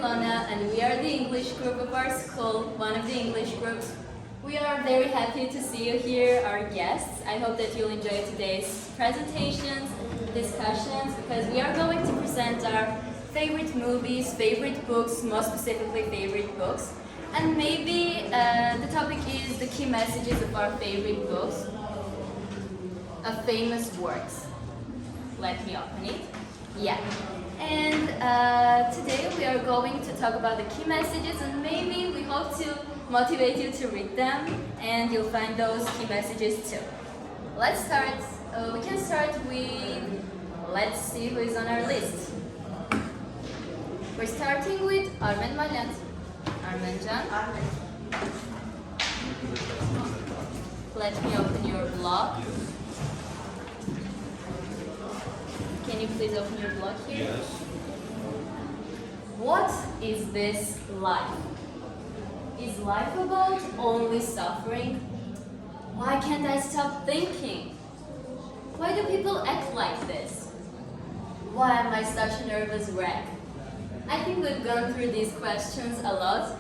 Ilona, and we are the English group of our school, one of the English groups. We are very happy to see you here, our guests. I hope that you'll enjoy today's presentations, discussions, because we are going to present our favorite movies, favorite books, most specifically favorite books. And maybe the topic is the key messages of our favorite books, of famous works. Let me open it. Yeah. And today we are going to talk about the key messages, and maybe we hope to motivate you to read them, and you'll find those key messages too. Let's start. We can start with, let's see who is on our list. We're starting with Armen Armani. Armencan. Let me open your blog. Can you please open your blog here? Yes. What is this life? Is life about only suffering? Why can't I stop thinking? Why do people act like this? Why am I such a nervous wreck? I think we've gone through these questions a lot.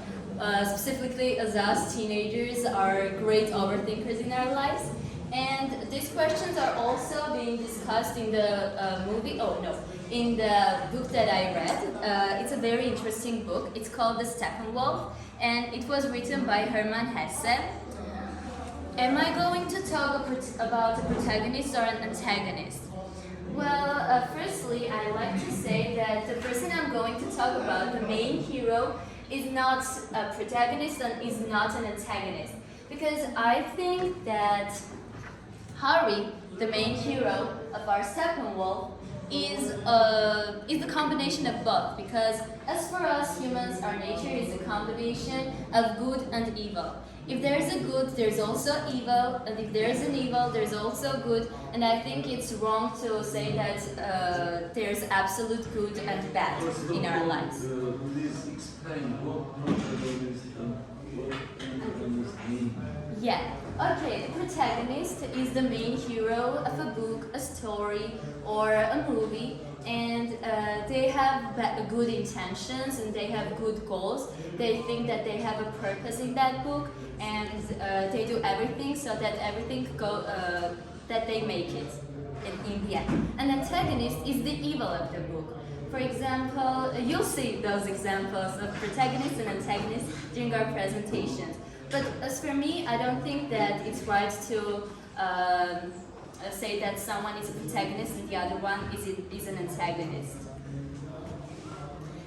Specifically, as us teenagers are great overthinkers in our lives. And these questions are also being discussed in the in the book that I read. It's a very interesting book. It's called The Steppenwolf, and it was written by Hermann Hesse. Am I going to talk about a protagonist or an antagonist? Well, firstly, I'd like to say that the person I'm going to talk about, the main hero, is not a protagonist and is not an antagonist. Because I think that Harry, the main hero of our Steppenwolf, is the combination of both. Because as for us humans, our nature is a combination of good and evil. If there's a good, there's also evil, and if there's an evil, there's also good. And I think it's wrong to say that there's absolute good and bad in our lives. Please explain what protagonist and what antagonist mean. Yeah. Okay, the protagonist is the main hero of a book, a story, or a movie, and they have good intentions and they have good goals. They think that they have a purpose in that book, and they do everything so that that they make it in the end. An antagonist is the evil of the book. For example, you'll see those examples of protagonists and antagonists during our presentations. But as for me, I don't think that it's right to say that someone is a protagonist and the other one is an antagonist.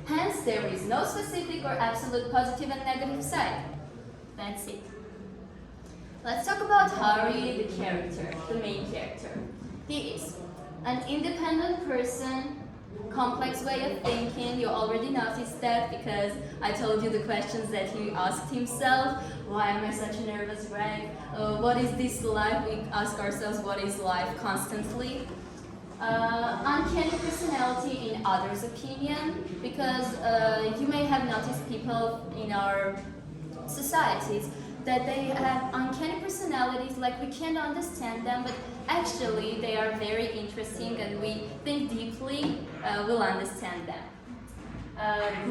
Hence, there is no specific or absolute positive and negative side. That's it. Let's talk about Harry, the character, the main character. He is an independent person, complex way of thinking. You already noticed that because I told you the questions that he asked himself. Why am I such a nervous wreck? What is this life? We ask ourselves, what is life constantly? Uncanny personality in others' opinion, because you may have noticed people in our societies that they have uncanny personalities, like we can't understand them, but actually they are very interesting, and we think deeply, we'll understand them.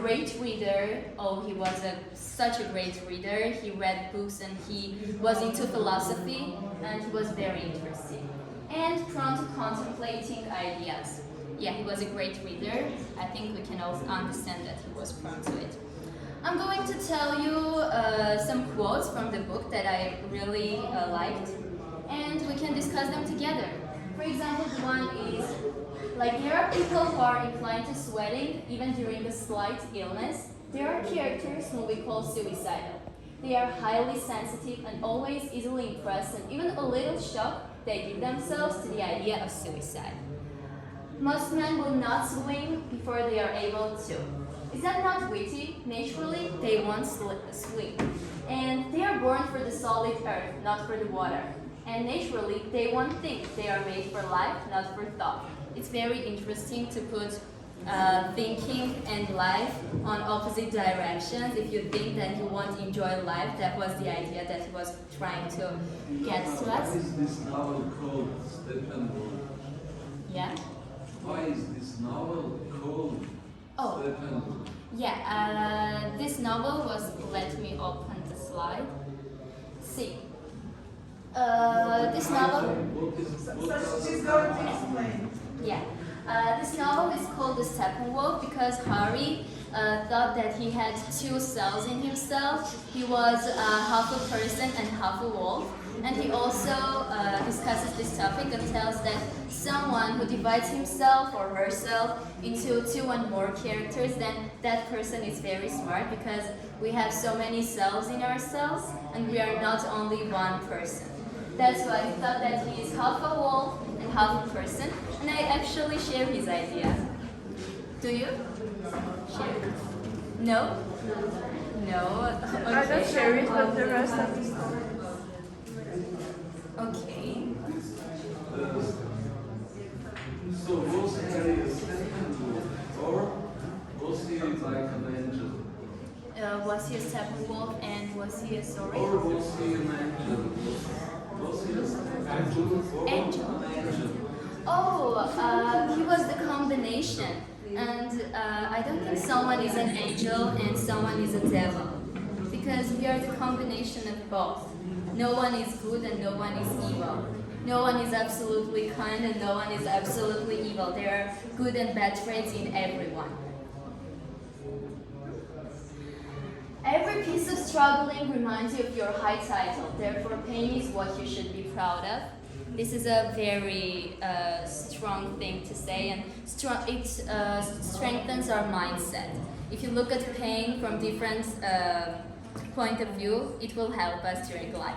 Great reader. Oh, he was such a great reader. He read books and he was into philosophy, and he was very interesting. And prone to contemplating ideas. Yeah, he was a great reader. I think we can also understand that he was prone to it. I'm going to tell you some quotes from the book that I really liked, and we can discuss them together. For example, one is, like, there are people who are inclined to sweating even during a slight illness. There are characters whom we call suicidal. They are highly sensitive and always easily impressed, and even a little shock, they give themselves to the idea of suicide. Most men will not swim before they are able to. Is that not witty? Naturally, they won't swim. And they are born for the solid earth, not for the water. And naturally, they won't think. They are made for life, not for thought. It's very interesting to put thinking and life on opposite directions. If you think that you won't enjoy life, that was the idea that he was trying to get to us. Why is this novel called Steppenwolf? Yeah? Why is this novel called Steppenwolf? Yeah, this novel was, let me open the slide. See, this novel, So she's going to explain. yeah, this novel is called The Steppenwolf because Harry thought that he had two selves in himself. He was half a person and half a wolf. And he also discusses this topic and tells that someone who divides himself or herself into two and more characters, then that person is very smart because we have so many selves in ourselves and we are not only one person. That's why he thought that he is half a wolf and half a person, and I actually share his idea. Do you? Share? No? No? Okay. I don't share it, but the rest of the story. Okay. So was Harry a Steppenwolf or was he like an angel? Was he a Steppenwolf and was he a sorry? Or was he an angel? Was he an angel or Angel. an angel? Oh, he was the combination. And I don't think someone is an angel and someone is a devil. Because we are the combination of both. No one is good and no one is evil. No one is absolutely kind and no one is absolutely evil. There are good and bad traits in everyone. Every piece of struggling reminds you of your high title. Therefore, pain is what you should be proud of. This is a very strong thing to say, and it strengthens our mindset. If you look at pain from different point of view, it will help us during life.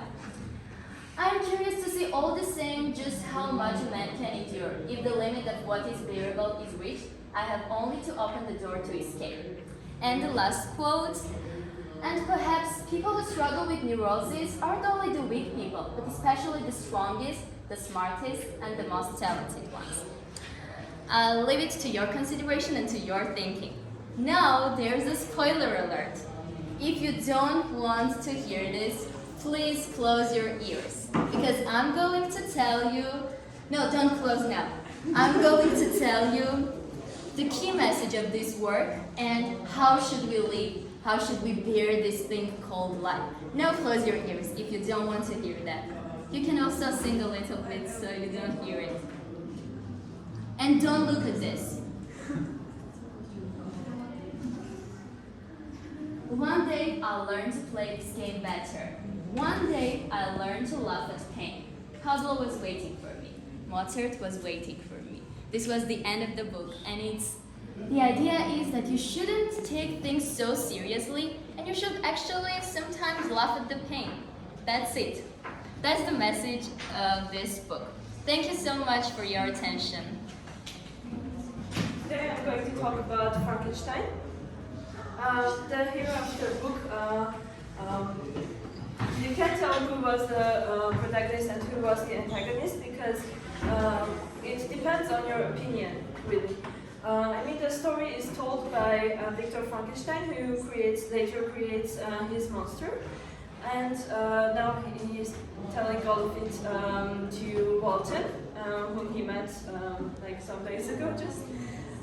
I'm curious to see all the same just how much a man can endure. If the limit of what is bearable is reached, I have only to open the door to escape. And the last quote, and perhaps people who struggle with neurosis aren't only the weak people, but especially the strongest, the smartest, and the most talented ones. I'll leave it to your consideration and to your thinking. Now, there's a spoiler alert. If you don't want to hear this, please close your ears. Because I'm going to tell you... No, don't close now. I'm going to tell you the key message of this work and how should we live, how should we bear this thing called life. Now close your ears if you don't want to hear that. You can also sing a little bit so you don't hear it. And don't look at this. One day I'll learn to play this game better. One day I'll learn to laugh at pain. Pablo was waiting for me. Mozart was waiting for me. This was the end of the book, and the idea is that you shouldn't take things so seriously, and you should actually sometimes laugh at the pain. That's it. That's the message of this book. Thank you so much for your attention. Today I'm going to talk about Frankenstein. The hero of the book, you can't tell who was the protagonist and who was the antagonist because it depends on your opinion, really. I mean, the story is told by Victor Frankenstein, who later creates his monster. And now he is telling all of it to Walton, whom he met like some days ago just.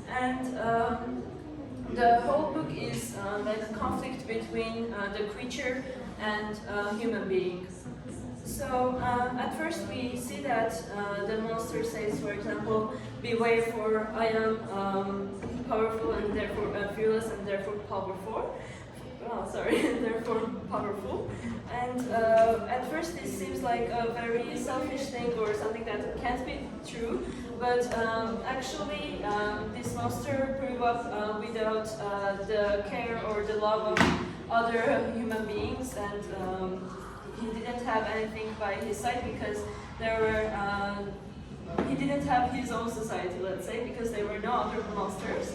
And the whole book is like a conflict between the creature and human being. So at first we see that the monster says, for example, beware for I am powerful and therefore fearless and therefore powerful. Oh, sorry, therefore powerful. And at first this seems like a very selfish thing or something that can't be true. But actually, this monster grew up without the care or the love of other human beings, and he didn't have anything by his side because there were. He didn't have his own society, let's say, because there were no other monsters.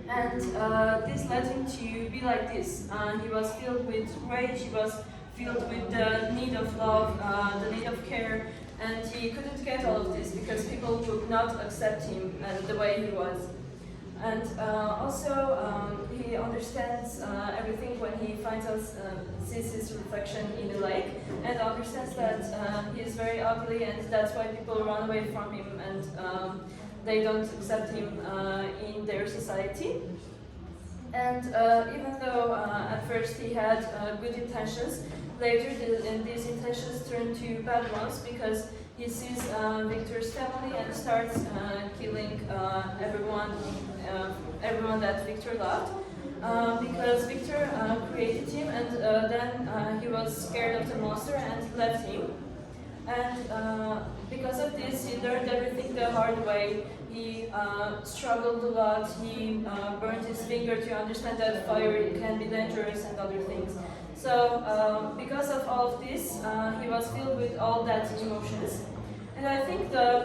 And this led him to be like this. He was filled with rage. He was filled with the need of love, the need of care. And he couldn't get all of this because people would not accept him the way he was. And also, he understands everything when he finds out, sees his reflection in the lake, and understands that he is very ugly, and that's why people run away from him, and they don't accept him in their society. And even though at first he had good intentions, later these intentions turn to bad ones because he sees Victor's family and starts killing everyone that Victor loved. Because Victor created him, and then he was scared of the monster and left him. And because of this, he learned everything the hard way. He struggled a lot. He burned his finger to understand that fire can be dangerous and other things. So because of all of this, he was filled with all that emotions. And I think the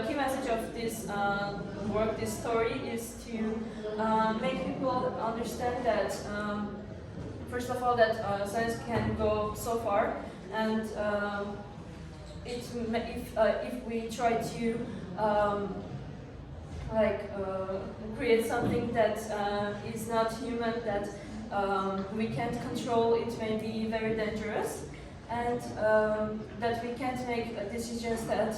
key message of this work, this story, is to make people understand that, first of all, that science can go so far, and if we try to create something that is not human, that we can't control, it may be very dangerous. And that we can't make decisions that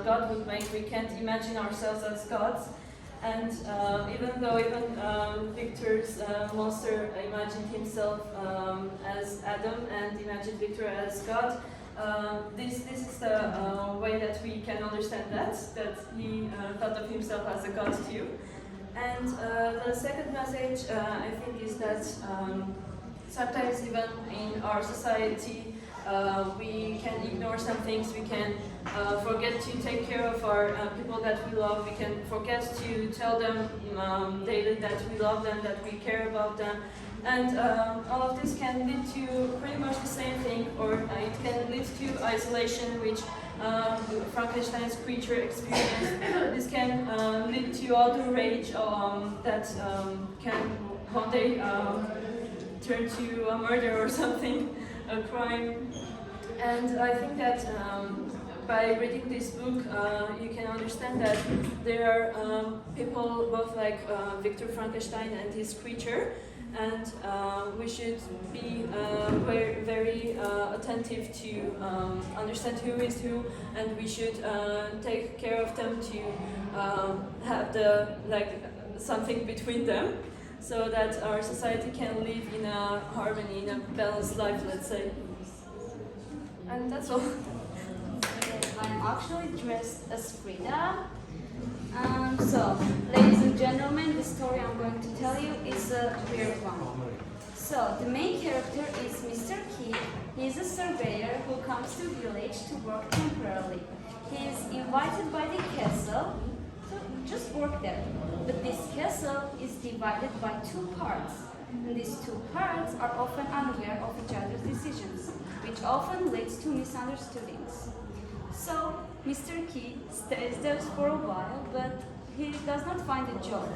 God would make. We can't imagine ourselves as gods. And even though Victor's monster imagined himself as Adam and imagined Victor as God, this is the way that we can understand that he thought of himself as a god too. And the second message, I think, is that sometimes even in our society, we can ignore some things, we can forget to take care of our people that we love, we can forget to tell them daily that we love them, that we care about them. And all of this can lead to pretty much the same thing, or it can lead to isolation, which Frankenstein's creature experienced. This can lead to all the rage that can one day turn to a murder or something. A crime. And I think that by reading this book, you can understand that there are people both like Victor Frankenstein and his creature, and we should be very attentive to understand who is who, and we should take care of them to have something between them, so that our society can live in a harmony, in a balanced life, let's say. And that's all. I'm actually dressed as Frida. So, ladies and gentlemen, the story I'm going to tell you is a weird one. So, the main character is Mr. Key. He is a surveyor who comes to village to work temporarily. He is invited by the castle to just work there. But this castle is divided by two parts. And these two parts are often unaware of each other's decisions, which often leads to misunderstandings. So, Mr. Key stays there for a while, but he does not find a job.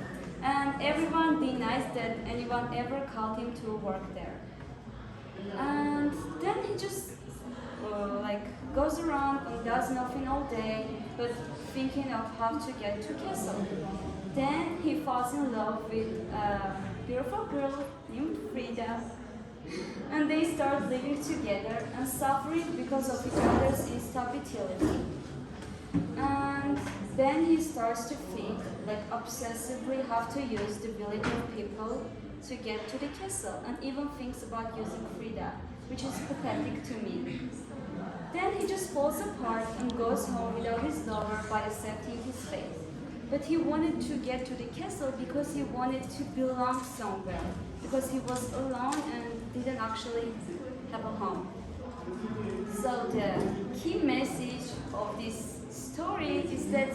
And everyone denies that anyone ever called him to work there. And then he just goes around and does nothing all day, but thinking of how to get to castle. Then he falls in love with a beautiful girl named Frida, and they start living together and suffering because of each other's instability. And then he starts to think, obsessively, how to use the village of people to get to the castle, and even thinks about using Frida, which is pathetic to me. Then he just falls apart and goes home without his lover by accepting his fate. But he wanted to get to the castle because he wanted to belong somewhere, because he was alone and didn't actually have a home. So the key message of this story is that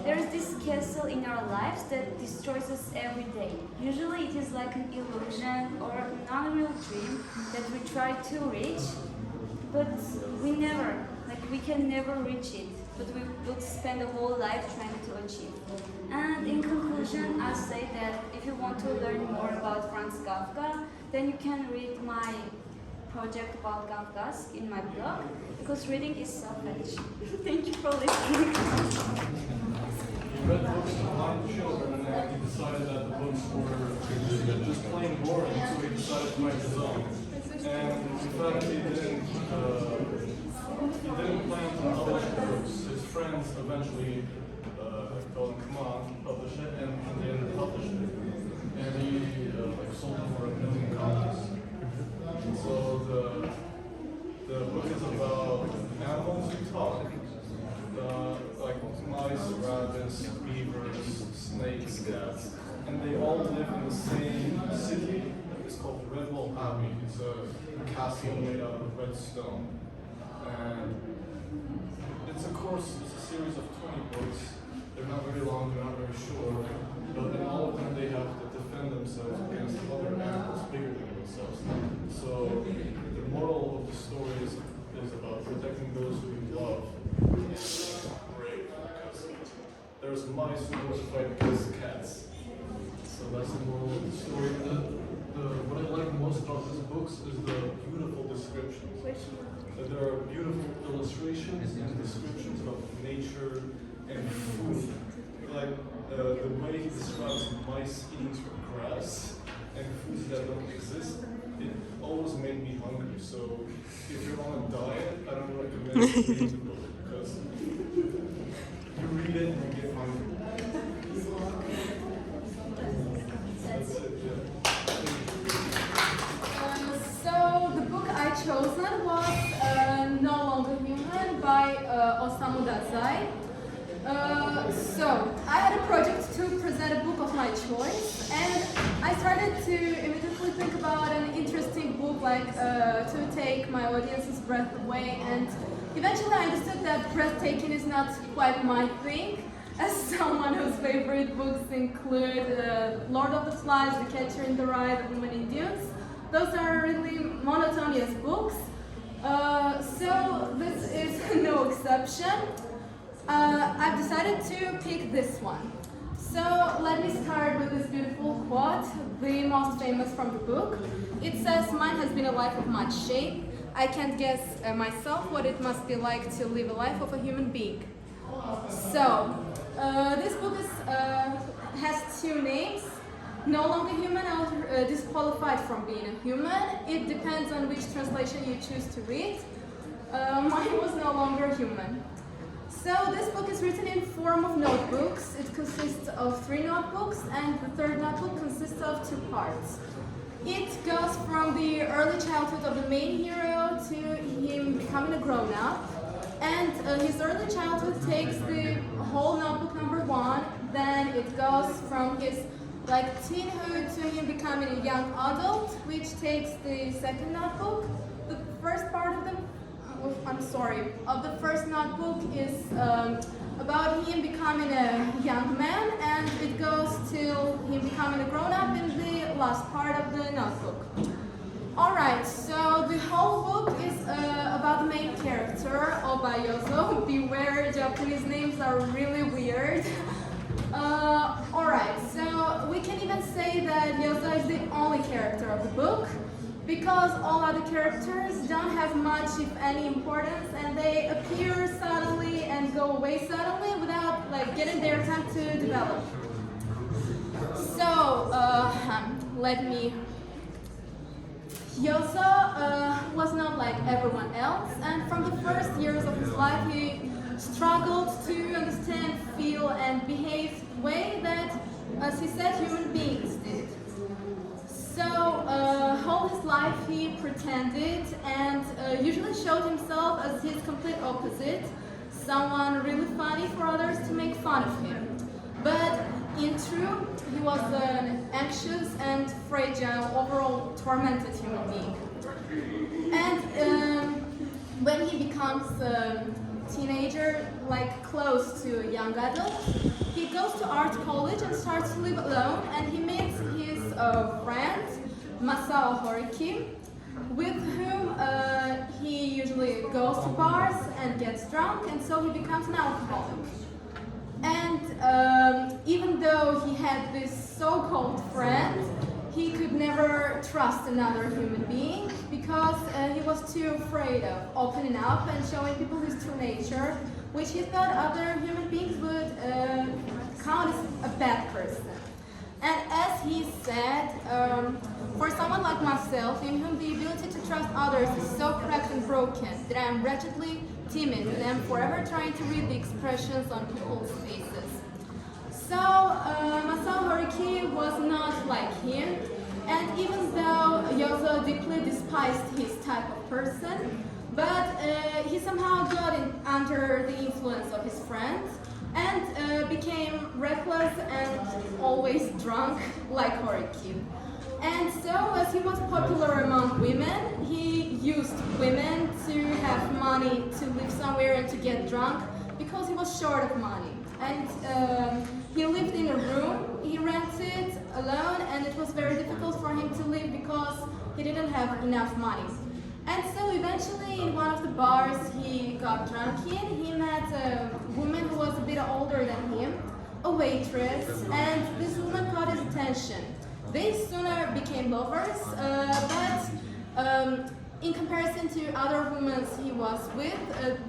there is this castle in our lives that destroys us every day. Usually it is like an illusion or an unreal dream that we try to reach, but we can never reach it, but we would spend a whole life trying to achieve. And in conclusion, I say that if you want to learn more about Franz Kafka, then you can read my project about Kafka in my blog, because reading is selfish. Thank you for listening. You read books to blind children and you decided that the books were just plain boring, so he decided to write his own. And in fact, he didn't plan to publish the books. His friends eventually told him, come on, publish it, and he didn't publish it. and they all live in the same city. It's called Redwall Abbey. It's a castle made out of red stone. And it's a series of 20 books. They're not very long, they're not very short, but in all of them they have to defend themselves against other animals bigger than themselves. So the moral of the story is about protecting those who you love. It's great because there's mice who want to fight against cats. So that's the moral of the story. What I like most about these books is the beautiful descriptions. That there are beautiful illustrations and descriptions of nature and food. Like the way he describes mice eating grass and foods that don't exist, it always made me hungry. So if you're on a diet, I don't recommend reading the book because you read it and you get hungry. That's it, yeah. So the book I chosen was No Longer Human by Osamu Dazai. So I had a project to present a book of my choice, and I started to immediately think about an interesting book to take my audience's breath away, and eventually I understood that breathtaking is not quite my thing, as someone whose favorite books include Lord of the Flies, The Catcher in the Rye, The Woman in Dunes. Those are really monotonous books, so this is no exception. I've decided to pick this one. So let me start with this beautiful quote, the most famous from the book. It says, "Mine has been a life of much shame. I can't guess myself what it must be like to live a life of a human being." So this book has two names. No Longer Human or Disqualified from Being a Human. It depends on which translation you choose to read. Mine was No Longer Human. So this book is written in form of notebooks. It consists of 3 notebooks, and the third notebook consists of 2 parts. It goes from the early childhood of the main hero to him becoming a grown-up. And his early childhood takes the whole notebook number 1, then it goes from his teenhood to him becoming a young adult, which takes the second notebook. The first part of the first notebook is about him becoming a young man, and it goes till him becoming a grown-up in the last part of the notebook. Alright, so the whole book is about the main character, Obayozo. Beware, Japanese names are really weird. Alright, so we can even say that Yozo is the only character of the book, because all other characters don't have much, if any, importance, and they appear suddenly and go away suddenly without getting their time to develop. So, Yozo was not like everyone else, and from the first years of his life he struggled to understand, feel, and behave the way that, as he said, human beings did. So, all his life he pretended and usually showed himself as his complete opposite, someone really funny for others to make fun of him. But in truth, he was an anxious and fragile, overall tormented human being. And when he becomes a teenager, close to a young adult, he goes to art college and starts to live alone, and he meets his friend, Masao Horiki, with whom he usually goes to bars and gets drunk, and so he becomes an alcoholic. And even though he had this so-called friend, he could never trust another human being because he was too afraid of opening up and showing people his true nature, which he thought other human beings would count as a bad person. And as he said, for someone like myself, in whom the ability to trust others is so cracked and broken, that I am wretchedly timid and am forever trying to read the expressions on people's faces. So, Masao Horiki was not like him, and even though Yozo deeply despised his type of person, but he somehow got under the influence of his friends, and became reckless and always drunk like Horiki. And so, as he was popular among women, he used women to have money to live somewhere and to get drunk because he was short of money. And he lived in a room, he rented alone, and it was very difficult for him to live because he didn't have enough money. And so eventually in one of the bars he got drunk in, he met a woman who was a bit older than him, a waitress, and this woman caught his attention. They sooner became lovers, but in comparison to other women he was with,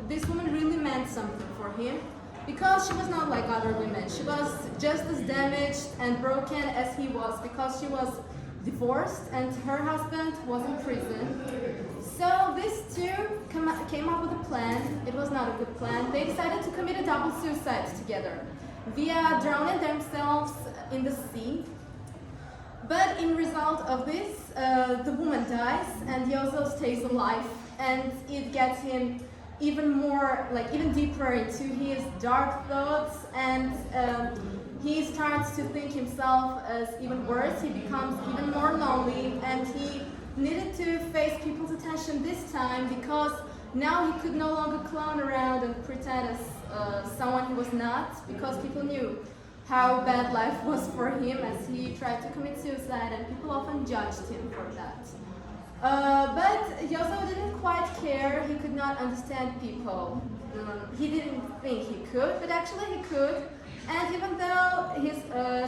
this woman really meant something for him because she was not like other women. She was just as damaged and broken as he was because she was divorced and her husband was in prison. So these two came up with a plan. It was not a good plan. They decided to commit a double suicide together via drowning themselves in the sea. But in result of this, the woman dies and Yozo stays alive, and it gets him even more, even deeper into his dark thoughts, and he starts to think himself as even worse. He becomes even more lonely, and he needed to face people's attention this time because now he could no longer clown around and pretend as someone he was not, because people knew how bad life was for him as he tried to commit suicide, and people often judged him for that. But Yozo didn't quite care. He could not understand people. He didn't think he could, but actually he could. And even though his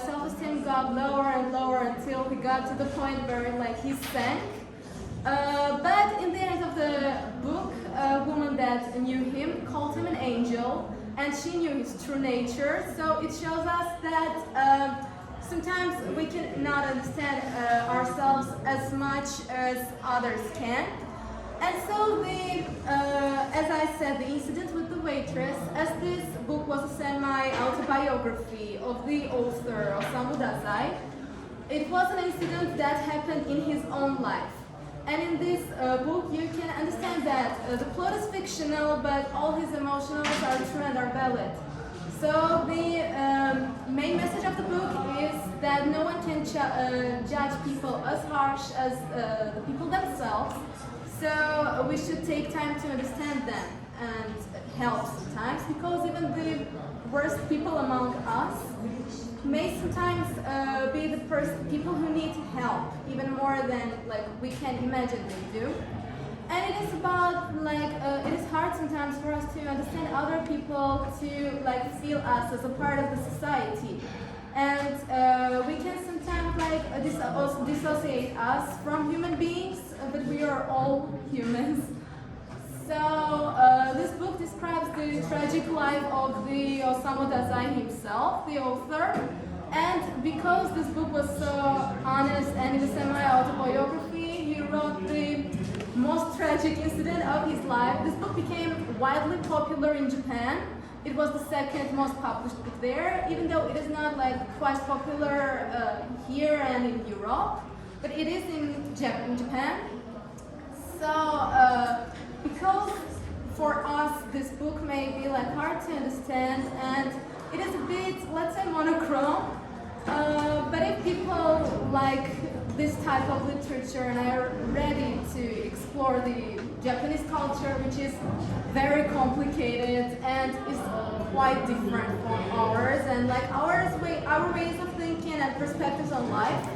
self-esteem got lower and lower until he got to the point where he sank, but in the end of the book, a woman that knew him called him an angel, and she knew his true nature. So it shows us that sometimes we cannot understand ourselves as much as others can. And so as I said, the incident with the waitress, as this book was a semi-autobiography of the author Osamu Dazai, it was an incident that happened in his own life. And in this book you can understand that the plot is fictional, but all his emotions are true and are valid. So the main message of the book is that no one can judge people as harsh as the people themselves. So we should take time to understand them and help sometimes, because even the worst people among us may sometimes be the people who need help even more than we can imagine they do. And it is about it is hard sometimes for us to understand other people, to feel us as a part of the society, and we can sometimes dissociate us from human beings, but we are all humans. So this book describes the tragic life of the Osamu Dazai himself, the author, and because this book was so honest and it is a semi-autobiography, he wrote the most tragic incident of his life. This book became widely popular in Japan. It was the second most published book there, even though it is not quite popular here and in Europe, but it is in Japan. So because for us this book may be hard to understand, and it is a bit, let's say, monochrome, but if people like this type of literature and are ready to explore the Japanese culture, which is very complicated and is quite different from ours, and our ways of thinking and perspectives on life,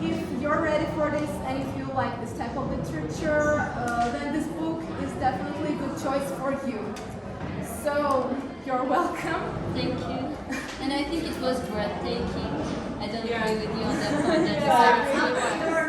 if you're ready for this and if you like this type of literature, then this book is definitely a good choice for you. So you're welcome. Thank you. And I think it was breathtaking. I don't agree with you on that point. That is everything.